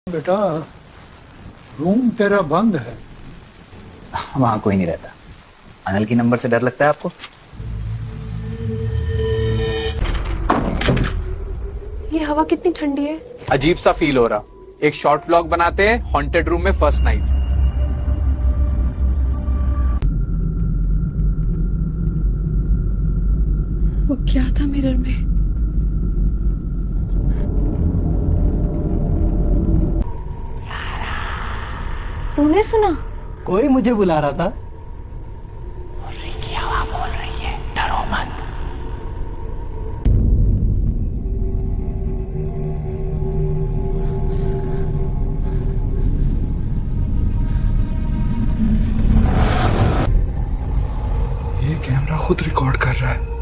बेटा, रूम तेरा बंद है। वहां कोई नहीं रहता। अनिल की नंबर से डर लगता है आपको? ये हवा कितनी ठंडी है। अजीब सा फील हो रहा। एक शॉर्ट व्लॉग बनाते हैं हॉन्टेड रूम में फर्स्ट नाइट। वो क्या था मिरर में? तूने सुना? कोई मुझे बुला रहा था। बोल रही है, डरो मत। ये कैमरा खुद रिकॉर्ड कर रहा है।